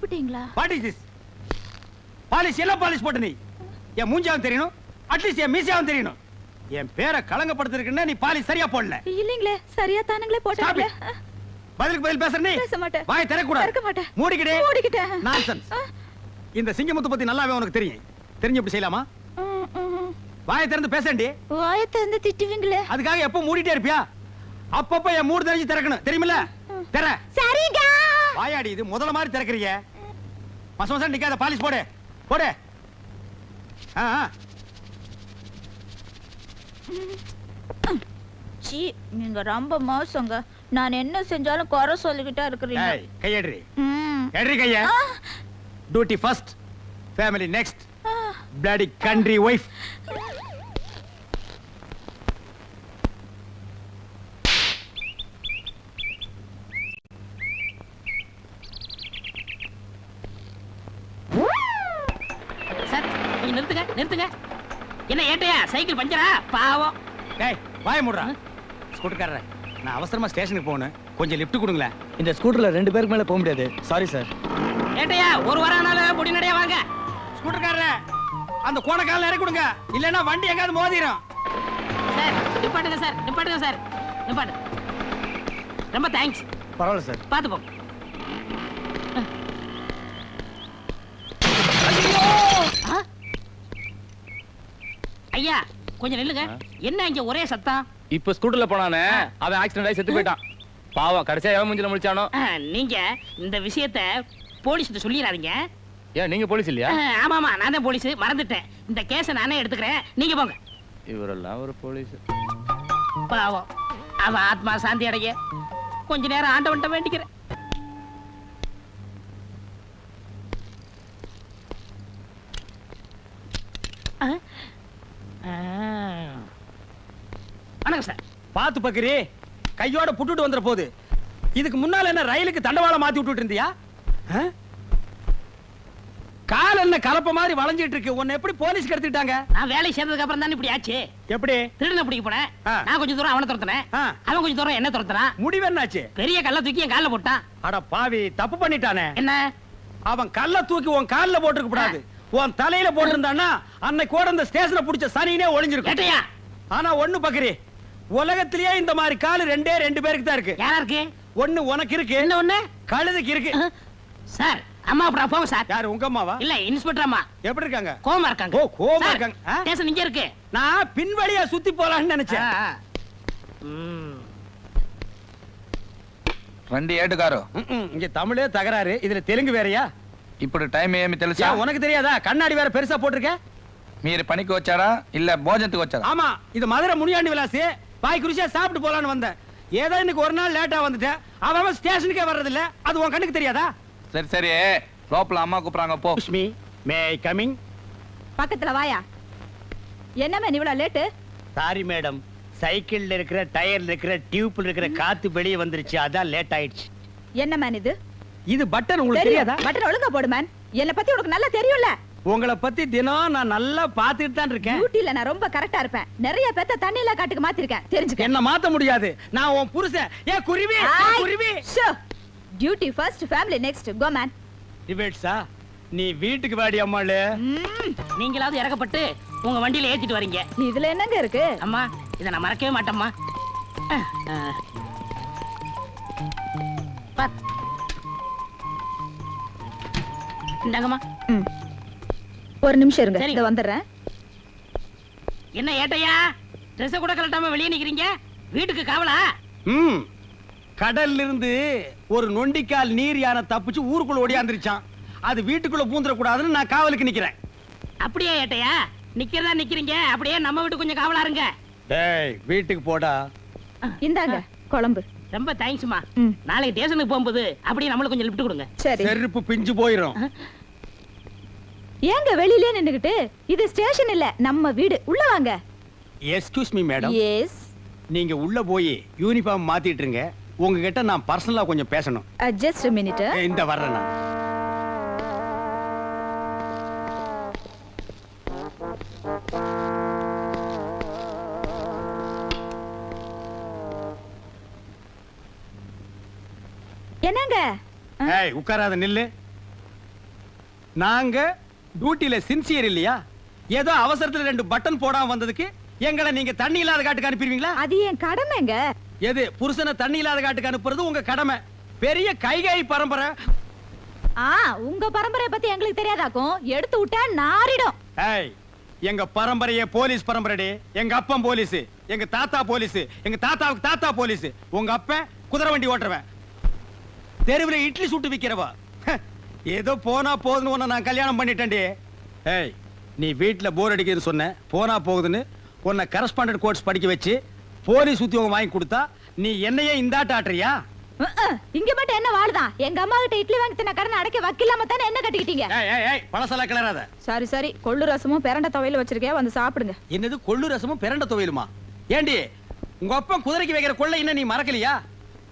சாப்பிட்டீங்களா? What is this? Polish எல்லாம் polish போட்டு நீ என் மூஞ்சாவும் தெரியணும், அட்லீஸ்ட் என் மீசாவும் தெரியணும். என் பேரை களங்கப்படுத்திருக்குன்னா நீ பாலிஷ் சரியா போடல. இல்லீங்களே, சரியா தானுங்களே போட்டீங்களே. பதிலுக்கு பதில் பேசுற நீ பேச மாட்டேன். வாய் திறக்கூடாது. திறக்க மாட்டேன். மூடிக்கிட்டே. நான்சென்ஸ். இந்த சிங்கமுத்து பத்தி நல்லாவே உனக்கு தெரியும். தெரிஞ்சு எப்படி செய்யலாமா? வாயை திறந்து பேசண்டி. வாயை திறந்து திட்டுவீங்களே. அதுக்காக எப்ப மூடிட்டே இருப்பியா? அப்பப்ப என் மூடு தெரிஞ்சு திறக்கணும், தெரியுமில்ல? திற. சரிங்க. வாயாடி இது முதல்ல மாதிரி திறக்கறீங்க. மசமசம் நிக்காத, பாலிஷ் போடு. போடு. சீ, நீங்க ரொம்ப மோசங்க. நான் என்ன செஞ்சாலும் குறை சொல்லிக்கிட்டே இருக்கிறீங்க. ஏய், கையேடுறி. ஏடுறி கைய. Duty first, family next. bloody country wife. Sir, கொஞ்சம் நிறுத்துங்க. என்ன ஏட்டையா, சைக்கிள் பஞ்சரா? பாவம். டேய், வாய மூடுறா. ஸ்கூட்டர்காரரே, நான் அவசரமா ஸ்டேஷனுக்கு போகணும், கொஞ்சம் லிஃப்ட் கொடுங்களே. இந்த ஸ்கூட்டர்ல 2 பேருக்கு மேல போக முடியாது. Sorry sir. ஏட்டையா, ஒரு வாரம்னால பொடி நடையா வாங்க. ஸ்கூட்டர்காரரே, அந்த கோணக்கால இறக்கி கொடுங்க, இல்லன்னா வண்டி எங்காவது மோதிரும். சார், நிப்பாட்டுங்க சார். நிப்பாட்டு. ரொம்ப தேங்க்ஸ். பரவாயில்ல சார். பாத்து போங்க. ஐயா, கொஞ்சம் நில்லுங்க. என்ன இங்க ஒரே சத்தம்? இப்ப ஸ்கூட்டர்ல போனானே, அவன் ஆக்சிடென்ட் ஆகி செத்து போயிட்டான். பாவம், கடைசியா எவன் மூஞ்சில முழிச்சானோ. நீங்க இந்த விஷயத்த போலீஸ்கிட்ட சொல்லிடாதீங்க. ஏன் நீங்க போலீஸ் இல்லையா? ஆமாமா, நான் தான் போலீஸ், மறந்துட்டேன். இந்த கேஸை நானே எடுத்துக்கிறேன், நீங்க போங்க. இவரெல்லாம் ஒரு போலீஸ். பாவம், அவன் ஆத்மா சாந்தி அடைய கொஞ்ச நேரம் ஆண்டவன்ட்ட வேண்டிக்கிறேன். வணக்கம் சார். பாத்து பக்கரி, கையோட புட்டுட்டு வந்துற போது. இதுக்கு முன்னால என்ன ரயிலுக்கு தண்டவாளம் மாத்தி விட்டுட்டு இருந்தியா? கால் என்ன கலப்ப மாதிரி வளைஞ்சிட்டு இருக்கு. உன்னை எப்படி போலீஸ்க்கு எடுத்துட்டாங்க? நான் வேலை சேர்ந்ததுக்கு அப்புறம் தான் இப்படி ஆச்சு. எப்படி? திருடனை பிடிக்க போனேன். நான் கொஞ்சம் தூரம் அவனை துரத்துனேன், அவன் கொஞ்சம் தூரம் என்ன துரத்துனான். முடிவு என்னாச்சு? பெரிய கல்ல தூக்கி என் கால்ல போட்டான். அட பாவி, தப்பு பண்ணிட்டானே. என்ன? அவன் கல்ல தூக்கி உன் கால்ல போட்டுக்க கூடாது, உன் தலையில போட்டிருந்தான்னா அன்னைக்கு கூட இந்த ஸ்டேஷனை புடிச்ச சனினே ஒளிஞ்சிருக்கும். ஆனா ஒண்ணு பக்கரி, உலகத்திலேயே இந்த மாதிரி கால் ரெண்டு பேருக்கு தான் இருக்கு. யாரா இருக்கு? ஒண்ணு உனக்கு இருக்கு, என்ன ஒண்ணு கழுதைக்கு இருக்கு. சார், அம்மா அப்புறம் போங்க சார். யாரு, உங்க அம்மாவா? இல்ல, இன்ஸ்பெக்டர் அம்மா. எப்படி இருக்காங்க? கோவமா இருக்காங்க. ஓ, கோவமா இருக்காங்க. ஸ்டேஷன் இங்க இருக்கு. நான் பின்வழியா சுத்தி போலாம்னு நினைச்சேன். రండి ఏటుగారు. இங்க தமிழே தகராறு, இதுல தெலுங்கு வேறயா? ఇప్పుడు టైం ఏమి తెలుసా? உனக்கு தெரியாதா? கண்ணாடி வேற பெருசா போட்டிருக்க. మీరు పనికి వచ్చారా இல்ல భోజనத்துக்கு వచ్చారా? ஆமா, இது மதுரை முனியாண்டி விலாசி. பாய் குருசியா சாப்பிட்டு போலான்னு வந்தேன். ஏதோ இன்னைக்கு ஒரு நாள் லேட்டா வந்துட்டேன். அவன் ஸ்டேஷனுக்கே வர்றது இல்ல, அது உன் கண்ணுக்கு தெரியாதா? சரி சரி, లోపల అమ్మ கூப்பிடுறாங்க போ. உஸ்மி, மே ஐ கமிங்? பக்கத்துல வாயா. என்ன மேன் இவ்வளவு லேட்டு? சாரி மேடம், சைக்கிள்ல இருக்கிற டயர்ல இருக்கிற டியூப்ல இருக்கிற காத்து வெளியே வந்துருச்சு, அதான் லேட் ஆயிடுச்சு. என்ன மேன் இது? இது பட்டன், உங்களுக்கு தெரியாதா? பட்டன் ஒழுங்கா போடு மேன். என்ன பத்தி உனக்கு நல்லா தெரியும்ல. உங்களை பத்தி தினம் நான் நல்லா பாத்துட்டு தான் இருக்கேன். டியூட்டில நான் ரொம்ப கரெக்டா இருப்பேன். நிறைய பேத்த தண்ணியில காட்டுக்கு மாத்திருக்கேன், தெரிஞ்சுக்க. என்ன மாத்த முடியாது, நான் உன் புருஷன். ஏ குருவி, குருவி. Duty first, family next. Go man. டிபேட்ஸா? நீ வீட்டுக்கு வாடி அம்மாளே. நீங்களாவது இறக்கப்பட்டு உங்க வண்டியில ஏத்திட்டு வரீங்க. இதுல என்னங்க இருக்கு? அம்மா, இத நான் மறக்கவே மாட்டேம்மா. இந்தாங்கம்மா. ஒரு நிமிஷம் இருங்க, இத வந்துடுறேன். என்ன ஏட்டையா, ட்ரெஸ் கூட கலட்டாம வெளியே நிக்கிறீங்க? வீட்டுக்கு காவலா? கடல்ல இருந்து ஒரு நொண்டிக்கால் நீர் யானை தப்பிச்சு ஊருக்குள்ள ஓடியாந்துருச்சான். அது வீட்டுக்குள்ள பூந்துட கூடாதுன்னு நான் காவலுக்கு நிக்கிறேன். அப்படியே ஏட்டையா, நிக்கிறதா நிக்கிறீங்க, அப்படியே நம்ம வீட்டு கொஞ்சம் காவலா இருங்க. டேய், வீட்டுக்கு போடா. இந்தாங்க குழம்பு. ரொம்ப தேங்க்ஸ்மா. நாளைக்கு ஸ்டேஷனுக்கு போகும்போது அப்படியே நம்மளுக்கு கொஞ்சம் லிஃப்ட் கொடுங்க. சரி. செருப்பு பிஞ்சு போயிரும். ஏங்க வெளியிலே நின்னுகிட்டு? இது ஸ்டேஷன் இல்ல, நம்ம வீடு. உள்ள வாங்க. Excuse me madam. எஸ். நீங்க உள்ள போய் யூனிஃபார்ம் மாத்திட்டு இருங்க. உங்ககிட்ட நான் பர்சனலா கொஞ்சம் பேசணும். Just a minute. இந்த வர்றேன் நான். என்னங்க? ஏய், உட்காராத, நில்லு. நாங்க டியூட்டில சின்சியர் இல்லையா? ஏதோ அவசரத்துல 2 பட்டன் போடாம வந்ததுக்கு எங்களை நீங்க தண்ணி இல்லாத காட்டுக்கு அனுப்பிடுவீங்களா? அது என் கடமைங்க. எது புருஷனை தண்ணி இல்லாத காட்டுக்கு அனுப்புறது உங்க கடமை. பெரிய கைகை பரம்பரை. உங்க பரம்பரைய பத்தி எங்களுக்கு தெரியாதாக்கும். எடுத்து விட்டா நாரிடும். ஏய், எங்க பரம்பரையே போலீஸ் பரம்பரைடி. எங்க அப்பன் போலீஸ், எங்க தாத்தா போலீஸ், எங்க தாத்தாவுக்கு தாத்தா போலீஸ். உங்க அப்பன் குதிரை வண்டி ஓட்டுறவன், தெருவுல இட்லி சுட்டு விக்கிறவா. ஏதோ போனா போதுன்னு உன்னை நான் கல்யாணம் பண்ணிட்டேன்டி. ஏய், நீ வீட்டுல போர் அடிக்குதுன்னு சொன்ன, போனா போகுதுன்னு உன்னை கரஸ்பாண்டன்ட் கோர்ஸ் படிக்க வச்சு போலீஸ் உத்தியோகம் வாங்கி கொடுத்தா நீ என்னையே இந்தாட்ட ஆட்டுறியா? இங்க மட்டும் என்ன வாழுதான்? எங்க அம்மா கிட்ட இட்லி வாங்கி தின்ன கடனை அடைக்க வக்கில்லாம தானே என்ன கட்டிக்கிட்டீங்க? பழசலா கிளறாத. சரி சரி, கொள்ளு ரசமும் பிரண்ட துவையில வச்சிருக்கேன், வந்து சாப்பிடுங்க. என்னது கொள்ளு ரசமும் பிரண்ட துவையலுமா? ஏண்டி, உங்க அப்பன் குதிரைக்கு வைக்கிற கொள்ளை என்ன நீ மறக்கலையா?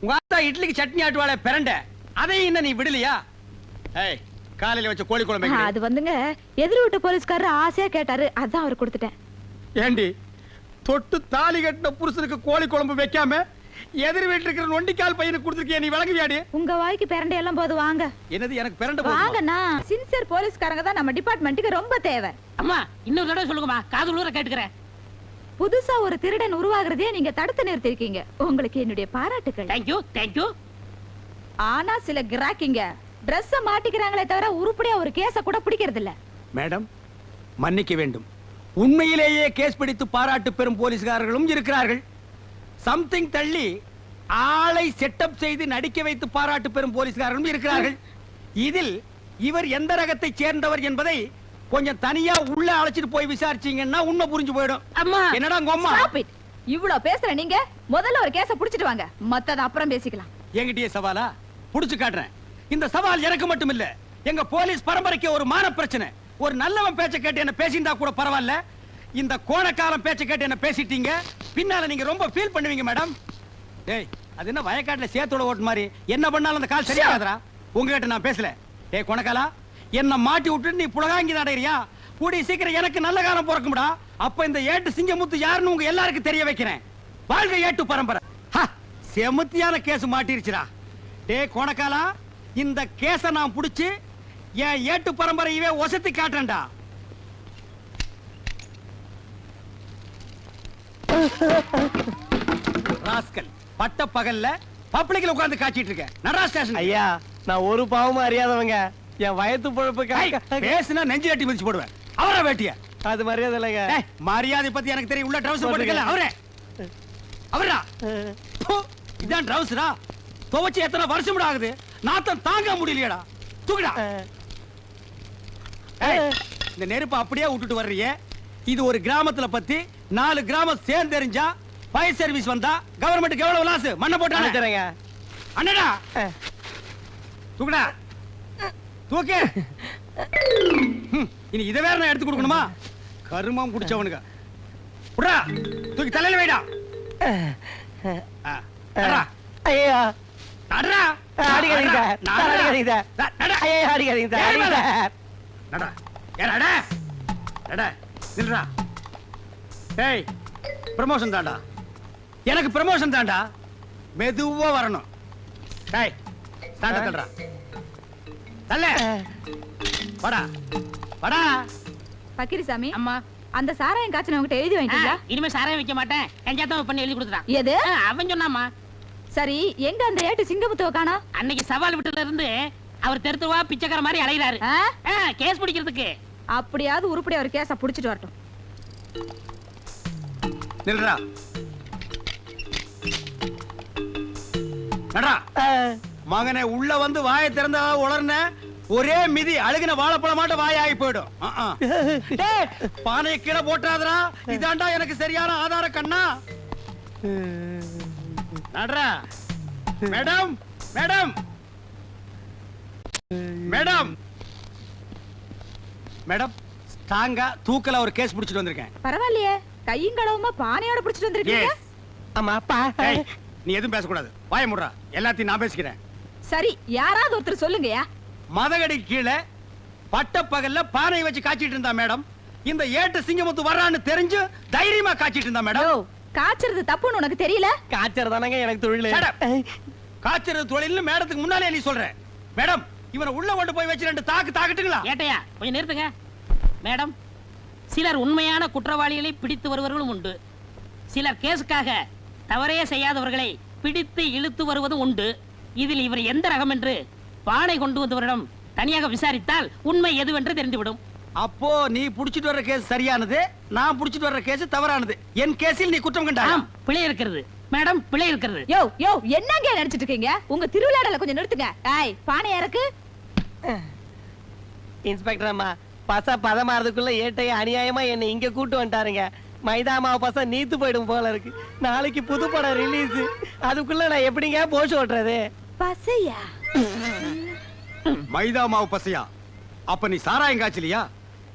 உங்க அத்தா இட்லிக்கு சட்னி ஆட்டுவாளே பிரண்ட, அதையும் என்ன நீ விடலையா? ஏய், காலையில வச்ச கோழி குழம்பு அது வந்துங்க எதிர் வீட்டு போலீஸ்காரர் ஆசையா கேட்டாரு, அதான் அவர் கொடுத்துட்டேன். ஏண்டி, தொட்டு தாலி கட்டின புருஷனுக்கு கோழி குழம்பு வைக்காம எதிர் வீட்டுல இருக்கிற நொண்டிக்கால் பையனுக்கு கொடுத்துருக்கிய, நீ விளங்குவியாடி? உங்க வாய்க்கு பிரண்டை எல்லாம் போது வாங்க. என்னது எனக்கு பிரண்ட வாங்கண்ணா. சின்சியர் போலீஸ்காரங்க தான் நம்ம டிபார்ட்மெண்ட்டுக்கு ரொம்ப தேவை. அம்மா இன்னொரு தடவை சொல்லுங்கம்மா, காது ஊர கேட்டுக்கிறேன். புதுசா ஒரு திருடன் உருவாகிறதே நீங்க தடுத்து நிறுத்திருக்கீங்க. உங்களுக்கு என்னுடைய பாராட்டுகள். Thank you thank you. ஆனா சில கிராக்கிங்க Dress மாட்டிக்கிறாங்களே தவிர உருப்படியா ஒரு கேஸ கூட பிடிக்கிறது இல்ல. மேடம், மன்னிக்க வேண்டும். உண்மையிலேயே கேஸ் பிடித்து பாராட்டு பெறும் போலீஸ்காரர்களும் இருக்கிறார்கள். சம்திங் தள்ளி ஆளை செட்டப் செய்து நடிக்க வைத்து பாராட்டு பெறும் போலீஸ்காரர்களும் இருக்கிறார்கள். இதில் இவர் எந்த ரகத்தை சேர்ந்தவர் என்பதை கொஞ்சம் தனியா உள்ள அழைச்சிட்டு போய் விசாரிச்சீங்கன்னா உண்மை புரிஞ்சு போயிடும். அம்மா என்னடா அம்மா? இவ்வளவு பேசுற நீங்க முதல்ல ஒரு கேஸ புடிச்சிட்டு வாங்க, மத்தத அப்புறம் பேசிக்கலாம். என்கிட்டயே சவாலா? புடிச்சு காட்டுறேன். இந்த சவால் எனக்கு மட்டும் இல்ல, எங்க போலீஸ் பரம்பரைக்கு ஒரு மான பிரச்சனை. ஒரு நல்லவன் பேச்ச கேட்டு என்ன பேசியிருந்தா கூட பரவாயில்ல, இந்த கோணக்காலம் பேச்ச கேட்டு என்ன பேசிட்டீங்க, பின்னால நீங்க ரொம்ப ஃபீல் பண்ணுவீங்க மேடம். டேய், அது என்ன வயக்காட்டுல சேத்தோட ஓட்டு மாதிரி என்ன பண்ணாலும் அந்த கால் சரியாகாதரா? உங்ககிட்ட நான் பேசல. டேய் கோணக்காலா, என்ன மாட்டி விட்டு நீ புலகாங்கி நடைறியா? கூடிய சீக்கிரம் எனக்கு நல்ல காலம் பிறக்கும்டா. அப்ப இந்த ஏட்டு சிங்கமுத்து யாருன்னு உங்க எல்லாருக்கும் தெரிய வைக்கிறேன். வாழ்க ஏட்டு பரம்பரை. செமத்தியான கேஸ் மாட்டிருச்சுடா. டேய் கோணக்காலா, இந்த கேஸ நான் புடிச்சு என் ஏட்டு பரம்பரையவே ஒசத்தி காட்டுறேன்டா. ராஸ்கல், பட்ட பகல்ல பப்ளிக்ல உட்கார்ந்து காட்சிட்டு இருக்க. நடரா ஸ்டேஷன். ஐயா, நான் ஒரு பாவமும் அறியாதவங்க. என் வயத்து பொழப்புக்கு பேசுனா நெஞ்சு கட்டி மிதிச்சு போடுவேன். அவரா வேட்டிய? அது மரியாதை இல்லைங்க. மரியாதை பத்தி எனக்கு தெரியும். உள்ள ட்ரவுசர் போட்டுக்கல. அவரே அவரா? இதான் ட்ரவுசரா? துவச்சு எத்தனை வருஷம் ஆகுது, நாத்தம் தாங்க முடியலையடா. தூக்குடா. இந்த நெருப்பு அப்படியே விட்டுட்டு வர்றியே. இது ஒரு கிராமத்துல பத்தி 4 கிராமம் சேர்ந்து தெரிஞ்சா ஃபயர் சர்வீஸ் வந்தா கவர்மெண்ட்டுக்கு எவ்வளவு லாஸ்? மண்ணை போட்டாங்க. அண்ணடா, தூக்குடா. தூக்கு. இனி இதை வேற நான் எடுத்து கொடுக்கணுமா? கருமம் குடிச்சவனுங்க. விடா, தூக்கி தலையில வைடா. ஐயா, நடரா. அடிக்காதீங்க சார், அடிக்காதீங்க சார். ஐயா, அடிக்காதீங்க சார், அடிக்காதீங்க சார். நடா. ஏடா நடா. நில்றா. ஏய், ப்ரமோஷன் தான்டா. எனக்கு ப்ரமோஷன் தான்டா. மெதுவா வரணும். ஏய், ஸ்டாண்ட தள்ளுடா. தள்ள. வாடா. வாடா. பக்கிரிசாமி, அம்மா அந்த சாராயம் காய்ச்சன உங்ககிட்ட எழுதி வாங்கிட்டீங்களா? இனிமே சாராயம் வைக்க மாட்டேன், கஞ்சாத்தம் பண்ணி எழுதி கொடுத்துட்டான். எது? அவன் சொன்னாமா. சரி, எங்க அந்த ஏட்டு சிங்கமுத்துவ காணா? அன்னைக்கு சவால் விட்டுல இருந்து அவர் தெருத்துவா பிச்சைக்கார மாதிரி அலைகிறாரு. கேஸ் பிடிக்கிறதுக்கு. அப்படியாவது உருப்படியா ஒரு கேஸ புடிச்சிட்டு வரட்டும். நில்றா. நடா. மகனே, உள்ள வந்து வாயை திறந்தா உளர்ன ஒரே மிதி அழுகின வாழைப்பழம் மாட்ட வாய் ஆகி போயிடும். பானையை கீழே போட்டாதரா. இதாண்டா எனக்கு சரியான ஆதார கண்ணா. நடரா. மேடம், மேடம், மேடம், மேடம், ஸ்ட்ராங்கா தூக்கல ஒரு கேஸ் பிடிச்சிட்டு வந்திருக்கேன். பரவாயில்லையே, கையும் கடவுமா பானையோட பிடிச்சிட்டு வந்திருக்கீங்க. ஆமா அப்பா. நீ எதுவும் பேசக்கூடாது, வாய முடுறா. எல்லாத்தையும் நான் பேசிக்கிறேன். சரி, யாராவது ஒருத்தர் சொல்லுங்கயா. மதகடி கீழே பட்ட பகல்ல பானை வச்சு காய்ச்சிட்டு இருந்தா மேடம். இந்த ஏட்டு சிங்கமுத்து வர்றான்னு தெரிஞ்சு தைரியமா காய்ச்சிட்டு இருந்தா மேடம். காய்ச்சறது தப்புன்னு உனக்கு தெரியல? காய்ச்சறதானங்க எனக்கு தொழில். காய்ச்சறது தொழில்னு மேடத்துக்கு முன்னாலே நீ சொல்ற. மேடம், இவனை உள்ள கொண்டு போய் வச்சு 2 தாக்கு தாக்கட்டுங்களா? ஏட்டையா கொஞ்சம் நிறுத்துங்க. மேடம், சிலர் உண்மையான குற்றவாளிகளை பிடித்து வருவர்களும் உண்டு. சிலர் கேஸுக்காக தவறே செய்யாதவர்களை பிடித்து இழுத்து வருவதும் உண்டு. இதில் இவர் எந்த ரகம் என்று பானை கொண்டு வந்தவரிடம் தனியாக விசாரித்தால் உண்மை எதுவென்று தெரிந்துவிடும். அப்போ நீ புடிச்சிட்டு வர்ற கேஸ் சரியானது, நான் புடிச்சிட்டு வர்ற கேஸ் தவறானது. என் கேஸில் நீ குற்றம் கண்டாய். ஆம், பிழை இருக்கிறது மேடம், பிழை இருக்கிறது. யோ யோ என்னங்க நினைச்சிட்டு இருக்கீங்க? உங்க திருவிழாடல கொஞ்சம் நிறுத்துங்க. ஏய் பானை இறக்கு. இன்ஸ்பெக்டர் அம்மா, பச பதமாறதுக்குள்ள ஏட்டைய அநியாயமா என்னை இங்க கூட்டு வந்துட்டாருங்க. மைதா மாவு பச நீத்து போயிடும் போல இருக்கு. நாளைக்கு புது படம் ரிலீஸ். அதுக்குள்ள நான் எப்படிங்க போஷ் ஓட்டுறது? பசையா? மைதா மாவு பசையா? அப்ப நீ சாராயம் காய்ச்சலியா?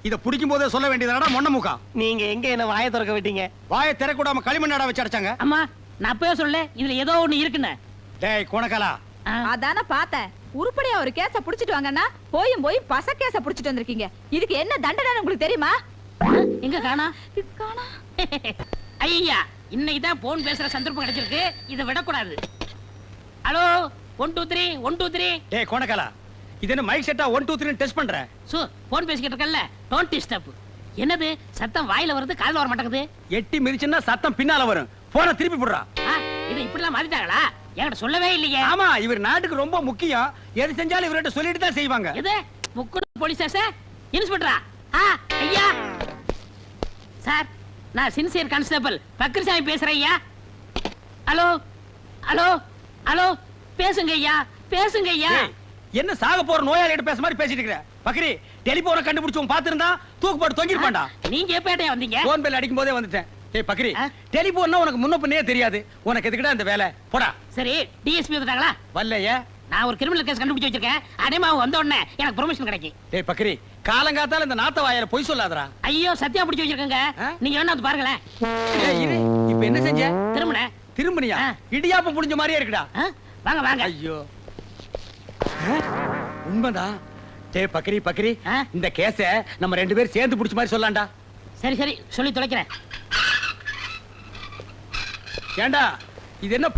இத புடிக்கும் போதே சொல்ல வேண்டியதாடா மொண்ண முக்கா. நீங்க எங்க என்ன வாயை திறக்க விட்டீங்க? வாயை திறக்கூடாம களிமண்ணாடா வச்சு அடைச்சாங்க. அம்மா, நான் அப்பவே சொல்ல இதுல ஏதோ ஒண்ணு இருக்குன்னு. டேய் கோணக்காலா, அதான பார்த்தேன். உருப்படியா ஒரு கேஸ புடிச்சிட்டு வாங்கன்னா போய் பச கேஸ புடிச்சிட்டு வந்திருக்கீங்க. இதுக்கு என்ன தண்டனை உங்களுக்கு தெரியுமா? எங்க காணா? காணா. ஐயா, இன்னைக்கு தான் போன் பேசுற சந்தர்ப்பம் கிடைச்சிருக்கு. இதை விடக்கூடாது. ஹலோ 1 2 3 1 2 3. டேய் கோணக்காலா, இது என்ன மைக் செட்டா 1 2 3 டெஸ்ட் பண்ற? சோ போன் பேசிக்கிட்டு இருக்கல்ல, டோன்ட் டிஸ்டர்ப். என்னது சத்தம் வாயில வருது, காதுல வர மாட்டேங்குது. எட்டி மிதிச்சுன்னா சத்தம் பின்னால வரும். போனை திருப்பி போடுறா. இது இப்படிலாம் மாத்திட்டாங்களா? என்கிட்ட சொல்லவே இல்லையே. ஆமா, இவர் நாட்டுக்கு ரொம்ப முக்கியம். எது செஞ்சாலும் இவர்கிட்ட சொல்லிட்டு தான் செய்வாங்க. எது முக்குடு போலீஸ் ஸ்டேஷன் இன்ஸ்பெக்டரா? ஐயா சார், நான் சின்சியர் கான்ஸ்டபிள் பக்ரிசாமி பேசுறேன் ஐயா. ஹலோ ஹலோ ஹலோ, பேசுங்க ஐயா, பேசுங்க ஐயா. ஏய், என்ன சாக போற நோயாளிகிட்ட பேச மாதிரி பேசிட்டு இருக்கற? பக்ரி, டெலிபோனை கண்டுபிடிச்சவன் பாத்துறதா தூக்கு போட்டு தொங்கிருப்பான்டா. நீங்க எப்ப வந்தீங்க? போன் பெல் அடிக்கும் போதே வந்துட்டேன். டேய் பக்ரி, டெலிபோன்னா உனக்கு முன்ன பின்னே தெரியாது. உனக்கு எதுக்குடா இந்த வேலை? போடா. சரி, டிஎஸ்பி வந்துட்டாங்களா? வரலையே. நான் ஒரு கிரிமினல் கேஸ் கண்டுபிடிச்சு வச்சிருக்கேன். அடேமா வந்த உடனே எனக்கு ப்ரொமோஷன் கிடைக்கும். டேய் பக்ரி, காலங்காத்தால இந்த நாத்த வாயால பொய் சொல்லாதடா. ஐயோ, சத்தியா பிடிச்சு வச்சிருக்கேங்க. நீங்க வேணா வந்து பாருங்களேன். ஏய் இரு, இப்போ என்ன செஞ்ச? திரும்புனே. திரும்பனியா? இடியாப்பம் புடிஞ்ச மாதிரியே இருக்குடா. வாங்க வாங்க. ஐயோ, உண்மைதான். டேய் பக்ரி பக்ரி, இந்த கேஸ நம்ம 2 பேரும் சேர்ந்து புடிச்ச மாதிரி சொல்லலாம்டா. சரி சரி, சொல்லி தொலைக்கிறேன். ஏண்டா இது என்ன?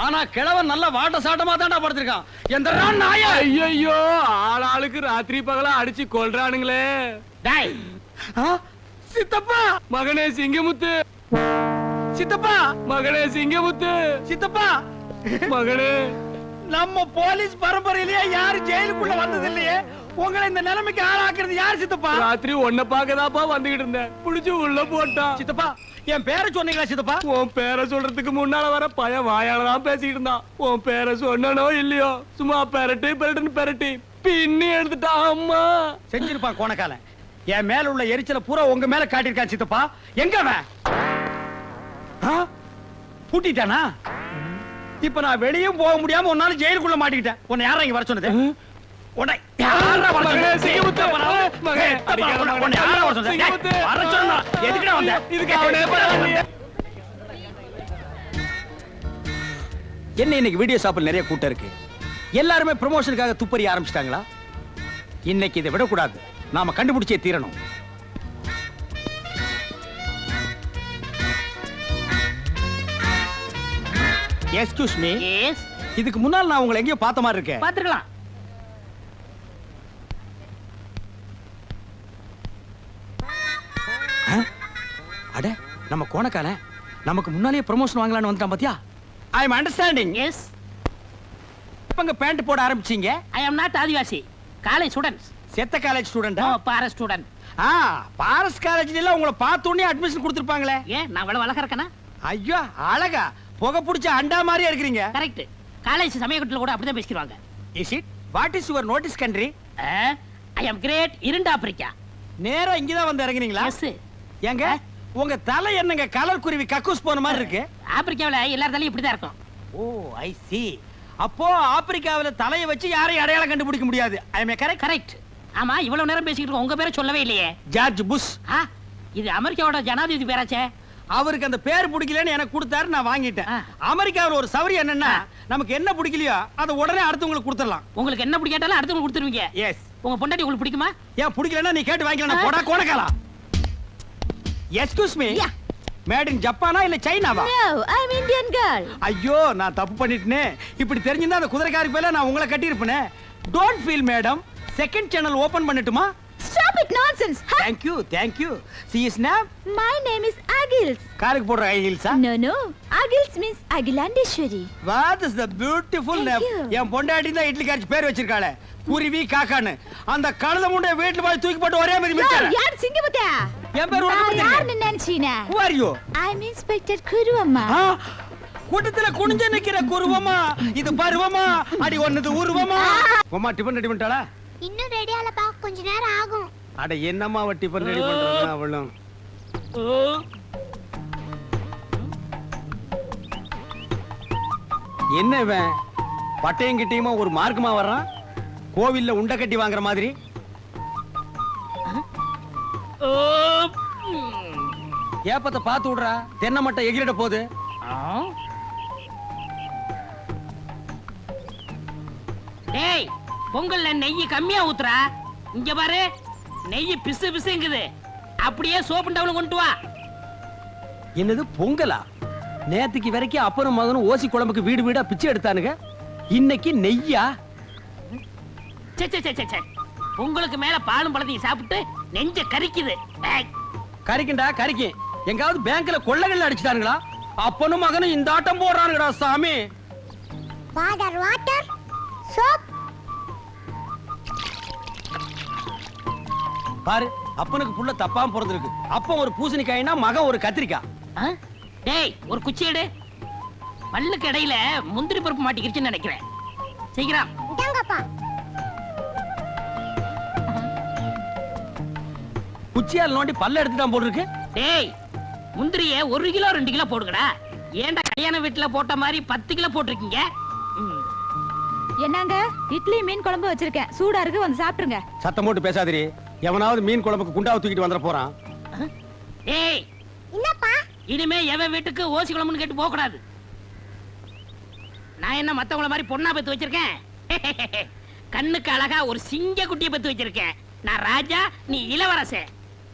ஆனா கிழவன் நல்ல வாட்ட சாட்டமா தான்டா படுத்திருக்கான். எந்தடா நாயா? ஐயோ, ஆளாளுக்கு ராத்திரி பகலா அடிச்சு கொல்றானுங்களே. டேய், சித்தப்பா, மகனே சிங்கமுத்து, சித்தப்பா, மகனே சிங்கமுத்து, சித்தப்பா, மகனே. நம்ம போலீஸ் பரம்பரையிலேயே யாரு ஜெயிலுக்குள்ள வந்தது இல்லையே. உங்களை இந்த நிலைமைக்கு ஆளாக்குறது யார் சித்தப்பா? ராத்திரி உன்னை பாக்கதாப்பா வந்துகிட்டு இருந்தேன். புடிச்சு உள்ள போட்டான். சித்தப்பா, என் பேரை சொன்னீங்களா சித்தப்பா? உன் பேரை சொல்றதுக்கு முன்னால வர பையன் வாயாலதான் பேசிக்கிட்டு இருந்தான். உன் பேரை சொன்னனோ இல்லையோ, சும்மா பெரட்டு பெரட்டுன்னு பெரட்டி பின்னி எடுத்துட்டான். அம்மா செஞ்சிருப்பான் கோணக்காலன். என் மேல உள்ள எரிச்சல பூரா உங்க மேல காட்டியிருக்கான் சித்தப்பா. எங்க அவன்? பூட்டிட்டானா? இப்ப நான் வெளியும் போக முடியாம உன்னால ஜெயிலுக்குள்ள மாட்டிக்கிட்டேன். உன்னை யாரா இங்க வர சொன்னது? உன்னை யாரா வர சொன்னது? உன்னை யாரா வர சொன்னது? வர சொன்னா எதுக்குடா வந்த? இதுக்கு அவனே என்ன இன்னைக்கு வீடியோ ஷாப்பில் நிறைய கூட்டம் இருக்கு. எல்லாருமே ப்ரமோஷனுக்காக துப்பறி ஆரம்பிச்சிட்டாங்களா? இன்னைக்கு இதை விடக்கூடாது. நாம கண்டுபிடிச்சே தீரணும். Excuse me. எஸ். இதுக்கு முன்னால் நான் உங்களை எங்கேயோ பார்த்த மாதிரி இருக்கேன். பாத்துக்கலாம். அட, நம்ம கோணக்கால நமக்கு முன்னாலேயே ப்ரமோஷன் வாங்கலாம்னு வந்துட்டான் பாத்தியா? I am understanding. எஸ். எப்பங்க பேண்ட் போட ஆரம்பிச்சீங்க? I am not Adivasi. College students. செத்த காலேஜ் ஸ்டூடெண்டா? நோ, பாரஸ் ஸ்டூடண்ட். பாரஸ் காலேஜ்ல எல்லாம் உங்களை பார்த்த உடனே அட்மிஷன் கொடுத்திருப்பாங்களே. ஏன் நான் அவ்வளவு அழகா இருக்கேனா? ஐயோ அழகா, புகை பிடிச்ச அண்டா மாதிரியா இருக்கிறீங்க. கரெக்ட். காலேஜ் சமயக்கட்டுல கூட அப்படிதான் பேசிக்கிறாங்க. Is it? What is your notice country? I am great இரண்டு ஆப்பிரிக்கா. நேரா இங்க தான் வந்து இறங்குறீங்களா? எஸ். ஏங்க உங்க தலை என்னங்க கலர் குருவி கக்கூஸ் போன மாதிரி இருக்கு? ஆப்பிரிக்காவுல எல்லார் தலையும் இப்படி தான் இருக்கும். ஓ ஐ see. அப்போ ஆப்பிரிக்காவுல தலையை வச்சு யாரையும் அடையாளம் கண்டுபிடிக்க முடியாது. ஐ அம் கரெக்ட்? கரெக்ட். ஆமா, இவ்வளவு நேரம் பேசிக்கிட்டு இருக்கோம், உங்க பேரை சொல்லவே இல்லையே. George Bush. இது அமெரிக்காவோட ஜனாதிபதி பேராச்சே. அவருக்கு அந்த பேர் பிடிக்கலன்னு எனக்கு கொடுத்தாரு, நான் வாங்கிட்டேன். அமெரிக்காவுல ஒரு சவரி என்னன்னா, நமக்கு என்ன பிடிக்கலையோ அதை உடனே அடுத்தவங்களுக்கு கொடுத்துடலாம். உங்களுக்கு என்ன பிடிக்காட்டாலும் அடுத்தவங்களுக்கு கொடுத்துருவீங்க. எஸ். உங்க பொண்டாட்டி உங்களுக்கு பிடிக்குமா? ஏன் பிடிக்கலன்னா நீ கேட்டு வாங்கிக்கலாம். போடா கோணக்கலாம். Excuse me. மேட் இன் ஜப்பானா இல்ல சைனாவா? No, I'm Indian girl. ஐயோ நான் தப்பு பண்ணிட்டேனே. இப்படி தெரிஞ்சிருந்தா அந்த குதிரைக்காருக்கு பேர்ல நான் உங்களை கட்டி இருப்பேனே. Don't feel madam. Second channel open பண்ணட்டுமா? Stop it nonsense. Huh? Thank you. See his name? My name is Agils. காருக்கு போடுற ஐகில்ஸா? No. Agils means Agilandeshwari. What is the beautiful Thank name? you. என் பொண்டாட்டி தான் இட்லி காரிச்சு பேர் வச்சிருக்காளே. குருவி காக்கான்னு. அந்த கழுத முண்டை வீட்டுல போய் தூக்கி போட்டு ஒரே மாதிரி மிச்சாரு. யார் சிங்கமுத்தியா? என் பேர் உனக்கு நான் தெரியும். யாருன்னு நினைச்சீனா? Who are you? I'm Inspector Kuru அம்மா. கூட்டத்துல குனிஞ்சு நிக்கிற குருவமா இது பருவமா அடி ஒன்னது உருவமா. அம்மா டிபன் ரெடி பண்ணிட்டாளா? இன்னும் ரெடி ஆலப்பா, கொஞ்ச நேரம் ஆகும். அட என்னம்மா அவ டிபன் ரெடி பண்றாங்க அவளும். என்ன இவன் பட்டையும் கிட்டியுமா ஒரு மார்க்கமா வர்றான்? கோவில்ல உண்டை கட்டி வாங்குற மாதிரி. ஏப்பத்தை பார்த்து விடுறா, தென்னை மட்டை எகிரிட போகுது. டேய், பொங்கல்ல நெய் கம்மியா ஊத்துறா. இங்க பாரு, நெய் பிசு பிசுங்குது. அப்படியே சோப்பு டவுன் கொண்டு வா. என்னது பொங்கலா? நேத்துக்கு வரைக்கும் அப்பனும் மகனும் ஓசி குழம்புக்கு வீடு வீடா பிச்சை எடுத்தானுங்க. இன்னைக்கு நெய்யா? சே சே சே சே. உங்களுக்கு மேல பாலும் பழத்தையும் சாப்பிட்டு நெஞ்ச கரிக்குது. ஏய், கறிக்கிண்டா கறிக்கி. எங்காவது பேங்க்ல கொள்ளைகள் அடிச்சுட்டானுங்களா? அப்பனும் மகனும் இந்த ஆட்டம் போடுறானுங்கடா சாமி. Water water soap. பாரு, அப்பனுக்கு புள்ள தப்பாம பிறந்திருக்கு. அப்பன் ஒரு பூசணிக்காய்னா மகன் ஒரு கத்திரிக்காய். ஆ? டேய், ஒரு குச்சி எடு. பல்லுக்கு இடையில முந்திரி பருப்பு மாட்டிக்கிடுச்சுன்னு நினைக்கிறேன். சீக்கிரம். இந்தாங்கப்பா. குச்சியால் நோண்டி பல்ல எடுத்துட்டான் போல இருக்கு. டேய், முந்திரிய 1 கிலோ 2 கிலோ போடுங்கடா. ஏன்டா கல்யாண வீட்டுல போட்ட மாதிரி 10 கிலோ போட்டிருக்கீங்க? என்னங்க இட்லி மீன் குழம்பு வச்சிருக்கேன், சூடா இருக்கு, வந்து சாப்பிட்டுருங்க. சத்தம் போட்டு பேசாதீரி. எவனாவது மீன் குழம்புக்கு குண்டாவை தூக்கிட்டு வந்துட போறான். டேய், என்னப்பா? இனிமே எவன் வீட்டுக்கு ஓசி குழம்புன்னு கேட்டு போக கூடாது. நான் என்ன மத்தவங்கள மாதிரி பொண்ணா பெத்து வச்சிருக்கேன்? கண்ணுக்கு அழகா ஒரு சிங்க குட்டியை பெத்து வச்சிருக்கேன். நான் ராஜா, நீ இளவரசே.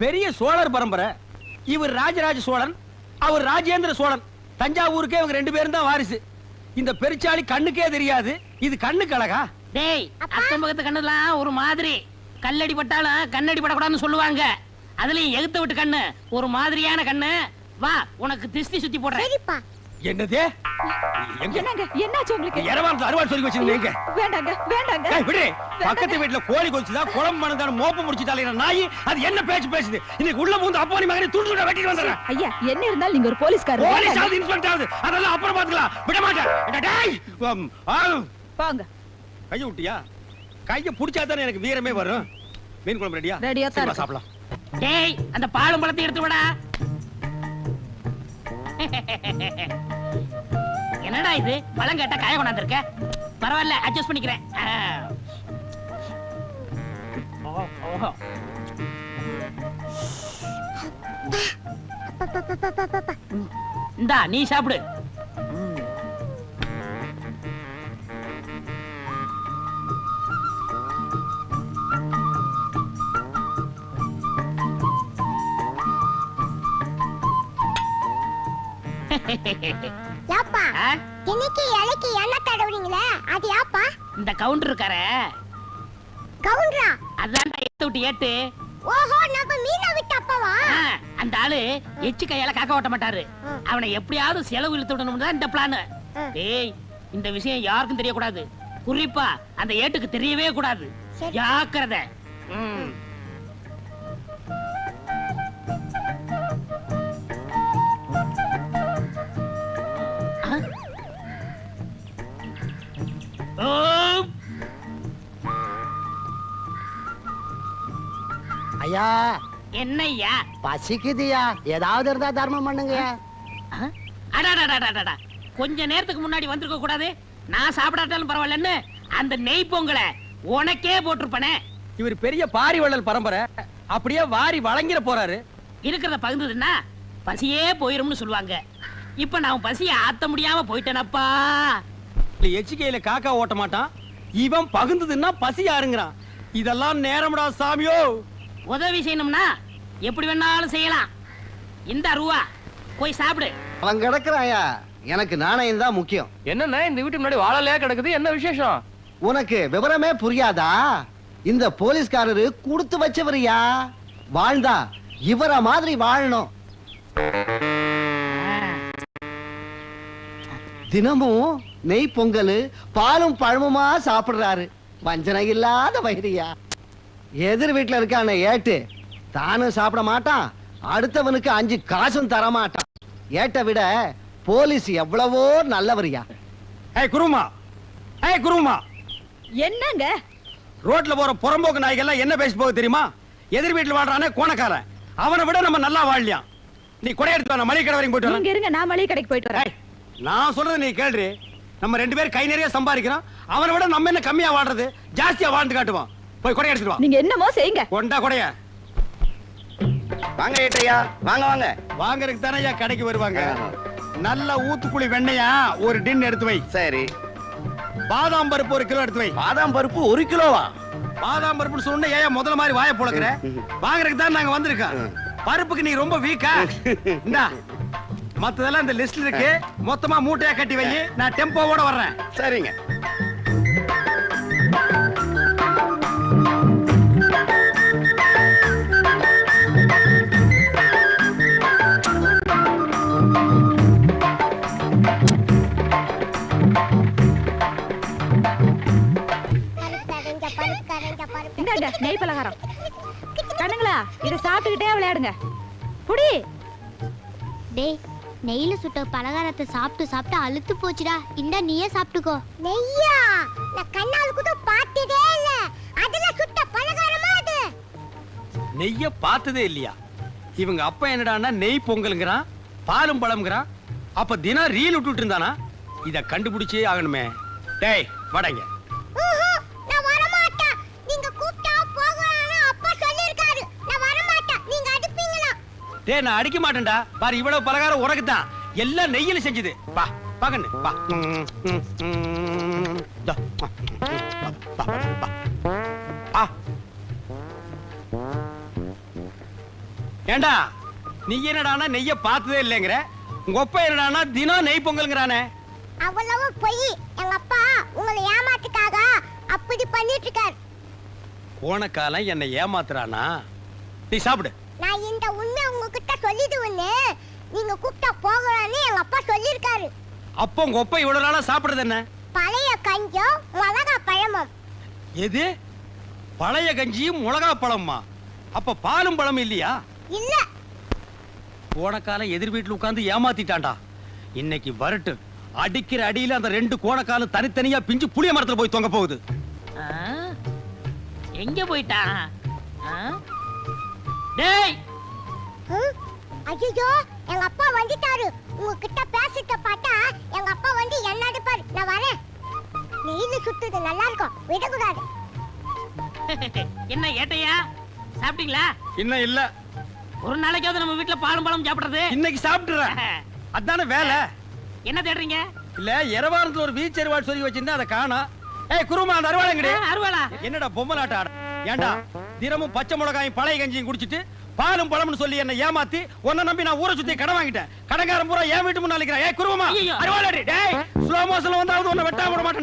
பெரிய சோழர் பரம்பரை. இவர் ராஜராஜ சோழன், அவர் ராஜேந்திர சோழன். தஞ்சாவூருக்கே இவங்க 2 பேரும் தான் வாரிசு. இந்த பெருச்சாளி கண்ணுக்கே தெரியாது. இது கண்ணுக்கு அழகா? டேய், அக்கம் பக்கத்து கண்ணுலாம் ஒரு மாதிரி. கல்லடி பட்டாலும் கண்ணடி படக்கூடாதுன்னு சொல்லுவாங்க. அதுலயும் எகுத்த விட்டு கண்ணு ஒரு மாதிரியான கண்ணு. வா, உனக்கு திஷ்டி சுத்தி போடுறேன். சரிப்பா. என்னது? என்னங்க என்னாச்சு உங்களுக்கு? இரவான் அறுவாள் சொல்லி வச்சிருந்தீங்க. வேண்டாங்க. ஏய் விடு. பக்கத்து வீட்ல கோழி கொல்ச்சுதா, குழம்பு மணந்தான மோப்ப முடிச்சிட்டாலே நாய். அது என்ன பேச்சு பேசுது? இன்னைக்கு உள்ள பூந்து அப்பா நீ மகனை துண்டு துண்டா வெட்டிட்டு வந்தறேன். ஐயா, என்ன இருந்தாலும் நீங்க ஒரு போலீஸ்காரர். போலீஸ் ஆகுது, இன்ஸ்பெக்டர் ஆகுது, அதெல்லாம் அப்புறம் பாத்துக்கலாம். விட மாட்டேன். டேய், போங்க. கைய விட்டியா? கைய புடிச்சா தானே எனக்கு வீரமே வரும். மீன் குழம்பு ரெடியா? ரெடியா தான் இருக்கு. சாப்பிடலாம். டேய், அந்த பாலும் பழத்தை எடுத்து விடா. என்னடா இது, பழம் கேட்டா காய கொண்டாந்துருக்க. பரவாயில்ல, அட்ஜஸ்ட் பண்ணிக்கிறேன். இந்தா, நீ சாப்பிடு. யாப்பா, ஆ? இன்னைக்கு இலைக்கு எண்ணெய் தடவுறீங்களே, அது யாப்பா? இந்த கவுண்டர் இருக்காரே, கவுண்டரா? அதான்டா எடுத்து விட்டு ஏட்டு. ஓஹோ, நம்ம மீனை விட்டு அப்பவா? ஆ, அந்த ஆளு எச்சு கையால காக்க ஓட்ட மாட்டாரு. அவனை எப்படியாவது செலவு இழுத்து விடணும் தான் இந்த பிளான். டேய், இந்த விஷயம் யாருக்கும் தெரியக்கூடாது. குறிப்பா அந்த ஏட்டுக்கு தெரியவே கூடாது. சரி. ஜாக்கிரதை. ஐயா, என்னய்யா? பசிக்குதுயா, ஏதாவது இருந்தா தர்மம் பண்ணுங்க. அடாடாடாடாடா, கொஞ்ச நேரத்துக்கு முன்னாடி வந்திருக்க கூடாது. நான் சாப்பிடாட்டாலும் பரவாயில்லன்னு அந்த நெய் பொங்கலை உனக்கே போட்டிருப்பனே. இவர் பெரிய பாரி வள்ளல் பரம்பரை. அப்படியே வாரி வழங்கிற போறாரு. இருக்கிறத பகிர்ந்ததுன்னா பசியே போயிரும்னு சொல்லுவாங்க. இப்ப நான் பசிய ஆத்த முடியாம போயிட்டேனப்பா. எச்சிக்கையில காக்கா ஓட்ட மாட்டான். இவன் பகுந்ததுன்னா பசி யாருங்கிறான். இதெல்லாம் நேரம்டா சாமியோ. உதவி செய்யணும்னா எப்படி வேணாலும் செய்யலாம். இந்த ரூபா போய் சாப்பிடு. அவன் கிடக்குறாயா, எனக்கு நாணயம் தான் முக்கியம். என்னண்ணே இந்த வீட்டு முன்னாடி வாழலையா கிடக்குது, என்ன விசேஷம்? உனக்கு விவரமே புரியாதா? இந்த போலீஸ்காரரு கொடுத்து வச்சவரியா, வாழ்ந்தா இவர மாதிரி வாழணும். தினமும் நெய் பொங்கல் பாலும் பழமுமா சாப்பிடுறாரு. வஞ்சனை இல்லாத வயிறியா. எதிர் வீட்டுல இருக்கான ஏட்டு தானும் சாப்பிட மாட்டான், அடுத்தவனுக்கு 5 காசும் தர மாட்டான். ஏட்ட விட போலீஸ் எவ்வளவோ நல்லவரியா. ஏய் குருமா, ஏய் குருமா, என்னங்க ரோட்ல போற புறம்போக்கு நாய்கள்லாம் என்ன பேசி போக தெரியுமா? எதிர் வீட்டுல வாழ்றானே கோணக்காரன், அவனை விட நம்ம நல்லா வாழலாம். நீ கொடை எடுத்து வா, நான் மளிகை கடை வரைக்கும் போயிட்டு வரேன். நீங்க இருங்க, நான் மளிகை கடைக்கு போயிட்டு வரேன். ஏய், நான் சொல்றது நீ கேள்றி. நம்ம 2 பேரும் கை நிறைய சம்பாதிக்கிறோம், அவனை விட நம்ம என்ன கம்மியா வாழ்றது, ஜாஸ்தியா வாழ்ந்து காட்டுவான். போய் கொடை எடுத்துட்டு வா. நீங்க என்னமோ செய்யுங்க. கொண்டா கொடைய. வாங்க ஏட்டையா, வாங்க வாங்க. வாங்கறதுக்கு தானே ஐயா கடைக்கு வருவாங்க. நல்ல ஊத்துக்குழி வெண்ணையா ஒரு டின் எடுத்து வை. சரி. பாதாம் பருப்பு 1 கிலோ எடுத்து வை. பாதாம் பருப்பு 1 கிலோவா? பாதாம் பருப்புன்னு சொன்ன ஏன் முதல்ல மாதிரி வாயை புழக்கிற? வாங்குறதுக்கு தான் நாங்க வந்திருக்கோம். பருப்புக்கு நீ ரொம்ப வீக்கா? இந்தா மத்ததெல்லாம் இந்த லிஸ்ட்ல இருக்கு, மொத்தமா மூட்டையா கட்டி வை. நான் டெம்போவோட வர்றேன். சரிங்க. இந்தாங்க நெய் பலகாரம். கண்ணுங்களா, இத சாப்பிட்டுக்கிட்டே விளையாடுங்க. புடி. டேய், நெய்ல சுட்ட பலகாரத்தை சாப்பிட்டு சாப்பிட்டு அழுத்து போச்சுடா. இந்தா நீயே சாப்பிட்டுக்கோ. நெய்யா? நான் கண்ணால கூட பார்த்ததே இல்ல. அதுல சுட்ட பலகாரமா அது? நெய்ய பார்த்ததே இல்லையா? இவங்க அப்பா என்னடான்னா நெய் பொங்கல்ங்கறான், பாலும் பழம்ங்கறான். அப்ப தினம் ரீல் விட்டுட்டு இருந்தானா? இத கண்டுபிடிச்சே ஆகணுமே. டேய் வாடங்க. நான் வர மாட்டேன். நீங்க கூப்பிட்டா போகலாம்னு அப்பா சொல்லிருக்காரு. நான் வர மாட்டேன். நீங்க அடிப்பீங்களா? டேய் நான் அடிக்க மாட்டேன்டா. பாரு இவ்வளவு பலகாரம் உனக்கு தான். எல்லாம் நெய்யில செஞ்சது. பா பாக்கண்ணு பா. டா. பா. ஏண்டா நீ என்னடானா நெய்ய பார்த்ததே இல்லங்கற, உங்க அப்பா என்னடானா தினம் நெய் பொங்கல்ங்கறானே? அவ்வளவு பொய். எங்க அப்பா உங்களை ஏமாத்துக்காக அப்படி பண்ணிட்டு இருக்காரு. கோணக்காலம் என்ன ஏமாத்துறானா? நீ சாப்பிடு. நான் இந்த உண்மை உங்ககிட்ட சொல்லிடுவேன்னு நீங்க கூப்பிட்டா போகலாம்னு எங்க அப்பா சொல்லிருக்காரு. அப்போ உங்க அப்பா இவ்வளவு நாளா சாப்பிடுறது என்ன? பழைய கஞ்சம் மிளகா பழமும். எது? பழைய கஞ்சியும் மிளகா பழமா? அப்ப பாலும் பழம் இல்லையா? இல்ல. கோணக்காலம் எதிர் வீட்டுல உட்கார்ந்து ஏமாத்திட்டான்டா. இன்னைக்கு வரட்டு அடிக்கிற அடியில அந்த 2 கோணக்காலம் தனித்தனியா பிஞ்சு புளிய மரத்துல போய் தொங்க போகுது. ஆ? எங்க போயிட்டான்? ஆ? டேய், ஐயோ, எங்க அப்பா வந்துட்டாரு. உங்ககிட்ட பேசிட்ட பார்த்தா எங்க அப்பா வந்து என்ன அடிப்பாரு. நான் வரேன். நெய்ல சுட்டுது நல்லா இருக்கும், விடக்கூடாது. என்ன ஏட்டையா, சாப்பிட்டீங்களா? இன்னும் இல்ல. ஒரு நாளைக்காவது நம்ம வீட்டுல பாலும் பழம் சாப்பிடுறது. இன்னைக்கு சாப்பிட்டுறேன். அதானே வேலை. என்ன தேடுறீங்க? இல்ல எரவாரத்துல ஒரு வீச் அருவாள் சொல்லி வச்சிருந்தா அதை காணோம். ஏய் குருமா, அந்த அருவாளங்கடி. அருவாளா? என்னடா பொம்மை நாட்ட ஆட? ஏண்டா தினமும் பச்சை மிளகாயும் பழைய கஞ்சியும் குடிச்சிட்டு பாலும் பழம்னு சொல்லி என்ன ஏமாத்தி உன்னை நம்பி நான் ஊரை சுத்தி கடன் வாங்கிட்டேன். கடங்காரன் பூரா என் வீட்டு முன்னால நிக்கிறான். ஏய் குருமா, ஐயையோ. அருவாளடி. டேய் ஸ்லோ மோஷன்ல வந்தாவது உன்னை வெட்டாம விட மாட்டேன்.